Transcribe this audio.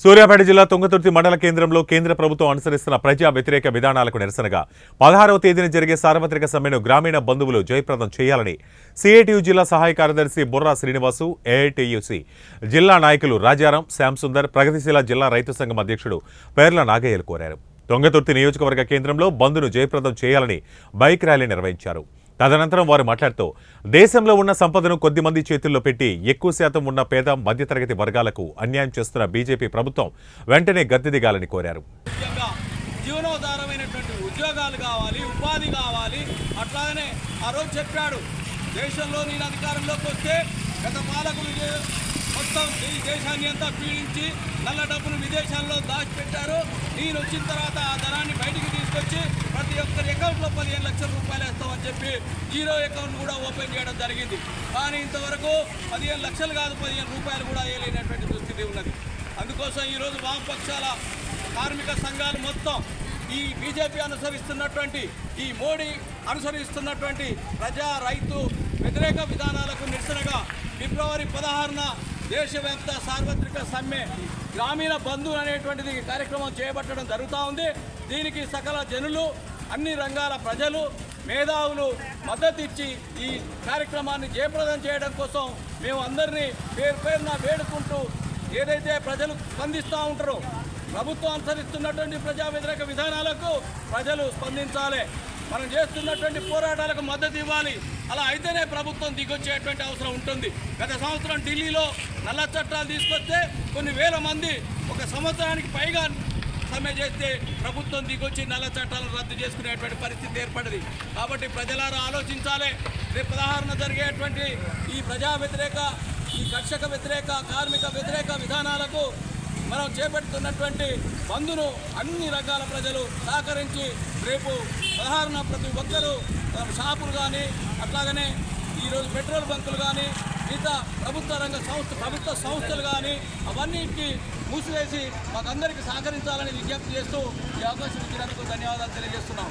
సూర్యాపేట జిల్లా తుంగతుర్తి మండల కేంద్రంలో కేంద్ర ప్రభుత్వం అనుసరిస్తున్న ప్రజా వ్యతిరేక విధానాలకు నిరసనగా 16వ తేదీన జరిగే సార్వత్రిక సమ్మెను గ్రామీణ బంధువులు జయప్రదం చేయాలని సిఐటియు జిల్లా సహాయ కార్యదర్శి బుర్రా శ్రీనివాసు, ఏఐటియుసి జిల్లా నాయకులు రాజారాం, శ్యాంసుందర్, ప్రగతిశీల జిల్లా రైతు సంఘం అధ్యక్షుడు పేర్ల నాగయ్యలు కోరారు. తుంగతుర్తి నియోజకవర్గ కేంద్రంలో బంద్ను జయప్రదం చేయాలని బైక్ ర్యాలీ నిర్వహించారు. తదనంతరం వారు మాట్లాడుతూ దేశంలో ఉన్న సంపదను కొద్దిమంది చేతుల్లో పెట్టి ఎక్కువ శాతం ఉన్న పేద మధ్యతరగతి వర్గాలకు అన్యాయం చేస్తున్న బీజేపీ ప్రభుత్వం వెంటనే గద్దె దిగాలని కోరారు. జీవనోధారమైనటువంటి ఉద్యోగాలు కావాలి, ఉపాధి కావాలి. అట్లాగనే ఆ రోజు చెప్పాడు, దేశంలో నేను అధికారంలోకి వస్తే గత పాలకులు మొత్తం ఈ దేశాన్ని అంతా పీడించి నల్ల డబ్బును విదేశాల్లో దాచిపెట్టారు. నేను వచ్చిన తర్వాత ఆ ధనాన్ని బయటికి తీసుకొచ్చి ప్రతి ఒక్కరి అకౌంట్లో 15 లక్షల రూపాయలు వేస్తామని చెప్పి జీరో అకౌంట్ కూడా ఓపెన్ చేయడం జరిగింది. కానీ ఇంతవరకు 15 లక్షలు కాదు, 15 రూపాయలు కూడా వేయలేనటువంటి దుస్థితి ఉన్నది. అందుకోసం ఈరోజు వామపక్షాల కార్మిక సంఘాలు మొత్తం ఈ బీజేపీ అనుసరిస్తున్నటువంటి, ఈ మోడీ అనుసరిస్తున్నటువంటి ప్రజా రైతు వ్యతిరేక విధానాలకు నిరసనగా ఫిబ్రవరి 16న దేశవ్యాప్త సార్వత్రిక సమ్మె గ్రామీణ బంధు అనేటువంటిది కార్యక్రమం చేపట్టడం జరుగుతూ ఉంది. దీనికి సకల జనులు, అన్ని రంగాల ప్రజలు, మేధావులు మద్దతు ఇచ్చి ఈ కార్యక్రమాన్ని జయప్రదం చేయడం కోసం మేము అందరినీ పేరు పేరున వేడుకుంటూ, ఏదైతే ప్రజలు స్పందిస్తూ ఉంటారో ప్రభుత్వం అనుసరిస్తున్నటువంటి ప్రజా వ్యతిరేక విధానాలకు ప్రజలు స్పందించాలి. మనం చేస్తున్నటువంటి పోరాటాలకు మద్దతు ఇవ్వాలి. అలా అయితేనే ప్రభుత్వం దిగొచ్చేటువంటి అవసరం ఉంటుంది. గత సంవత్సరం ఢిల్లీలో నల్ల చట్టాలు తీసుకొస్తే కొన్ని వేల మంది ఒక సంవత్సరానికి పైగా సమ్మె చేస్తే ప్రభుత్వం దిగొచ్చి నల్ల చట్టాలను రద్దు చేసుకునేటువంటి పరిస్థితి ఏర్పడింది. కాబట్టి ప్రజలారా ఆలోచించాలి. రేపు 16న జరిగేటువంటి ఈ ప్రజా వ్యతిరేక, ఈ కర్షక వ్యతిరేక, కార్మిక వ్యతిరేక విధానాలకు మనం చేపడుతున్నటువంటి బంద్ను అన్ని రకాల ప్రజలు సహకరించి రేపు 16న ప్రతి ఒక్కరూ షాపులు కానీ, అట్లాగనే ఈరోజు పెట్రోల్ బంకులు కానీ, మిగతా ప్రభుత్వ సంస్థలు కానీ అవన్నిటికీ మూసివేసి మాకందరికీ సహకరించాలని విజ్ఞప్తి చేస్తూ ఈ అవకాశం ఇచ్చినందుకు ధన్యవాదాలు తెలియజేస్తున్నాం.